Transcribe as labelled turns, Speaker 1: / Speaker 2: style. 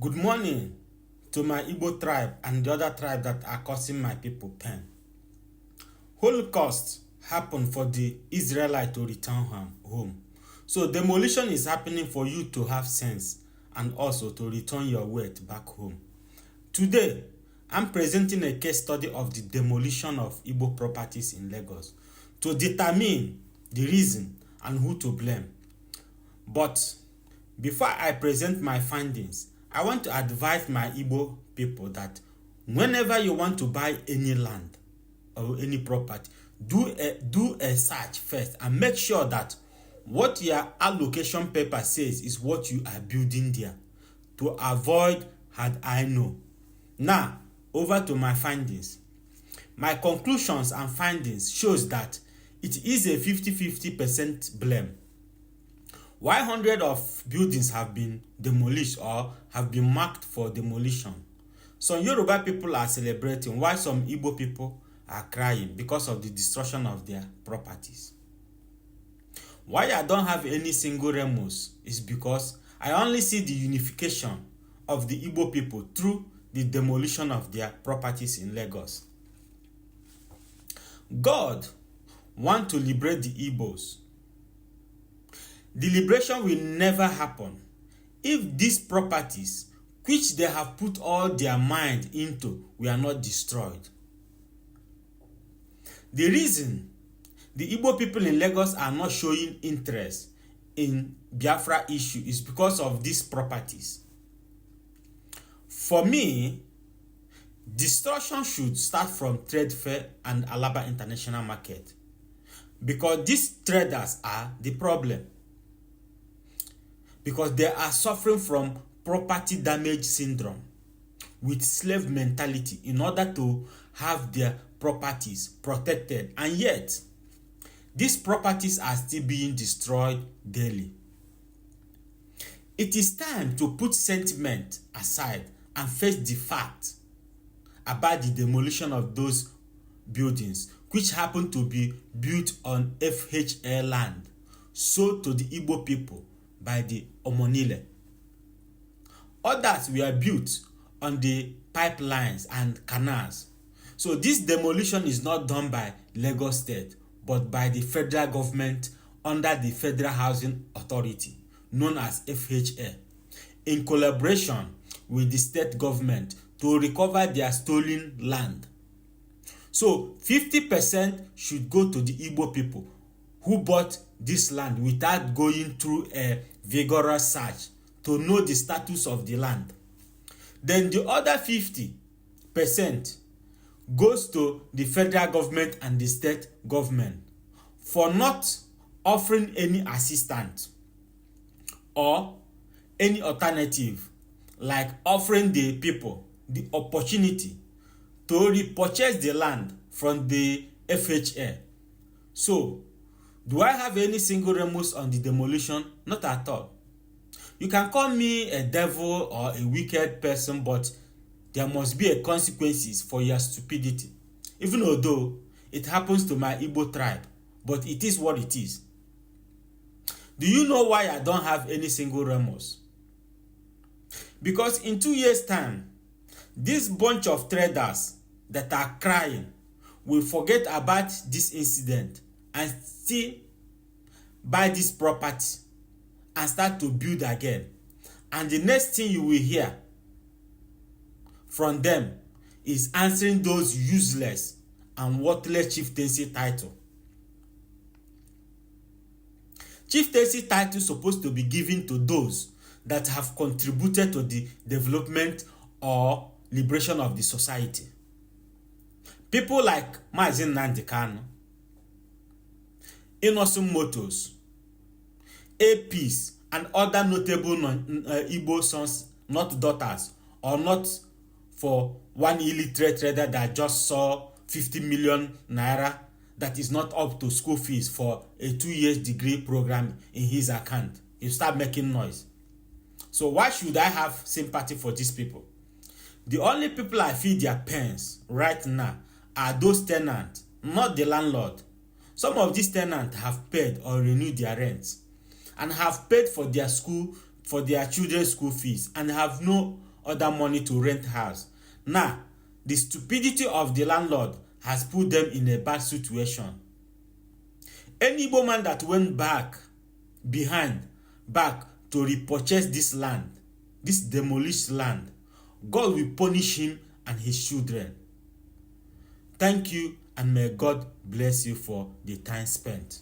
Speaker 1: Good morning to my Igbo tribe and the other tribe that are causing my people pain. Holocaust happened for the Israelite to return home. So demolition is happening for you to have sense and also to return your wealth back home. Today, I'm presenting a case study of the demolition of Igbo properties in Lagos to determine the reason and who to blame. But before I present my findings, I want to advise my Igbo people that whenever you want to buy any land or any property, do a search first and make sure that what your allocation paper says is what you are building there, to avoid had I know. Now, over to my findings. My conclusions and findings shows that it is a 50-50% blame. While hundreds of buildings have been demolished or have been marked for demolition, some Yoruba people are celebrating while some Igbo people are crying because of the destruction of their properties. Why I don't have any single remorse is because I only see the unification of the Igbo people through the demolition of their properties in Lagos. God wants to liberate the Igbos. The liberation will never happen if these properties, which they have put all their mind into, were not destroyed. The reason the Igbo people in Lagos are not showing interest in Biafra issue is because of these properties. For me, destruction should start from Trade Fair and Alaba International Market, because these traders are the problem. Because they are suffering from property damage syndrome with slave mentality in order to have their properties protected, and yet these properties are still being destroyed daily. It is time to put sentiment aside and face the fact about the demolition of those buildings which happen to be built on FHA land sold to the Igbo people by the Omonile. Others were built on the pipelines and canals. So this demolition is not done by Lagos State, but by the federal government under the Federal Housing Authority, known as FHA, in collaboration with the state government to recover their stolen land. So 50% should go to the Igbo people who bought this land without going through a vigorous search to know the status of the land. Then the other 50% goes to the federal government and the state government for not offering any assistance or any alternative, like offering the people the opportunity to repurchase the land from the FHA. So, do I have any single remorse on the demolition? Not at all. You can call me a devil or a wicked person, but there must be a consequences for your stupidity. Even although it happens to my Igbo tribe, but it is what it is. Do you know why I don't have any single remorse? Because in 2 years' time, this bunch of traders that are crying will forget about this incident and still buy this property and start to build again. And the next thing you will hear from them is answering those useless and worthless chieftaincy title. Chieftaincy title is supposed to be given to those that have contributed to the development or liberation of the society. People like Mazin Nnamdi Kanu, Innocent Motors, APs, and other notable Igbo sons, not daughters, or not for one illiterate trader that just saw 50 million naira that is not up to school fees for a 2 year degree program in his account. You start making noise. So why should I have sympathy for these people? The only people I feel their pains right now are those tenants, not the landlord. Some of these tenants have paid or renewed their rents and have paid for their school, for their children's school fees, and have no other money to rent house. Now, the stupidity of the landlord has put them in a bad situation. Any Igbo man that went back to repurchase this land, this demolished land, God will punish him and his children. Thank you, and may God bless you for the time spent.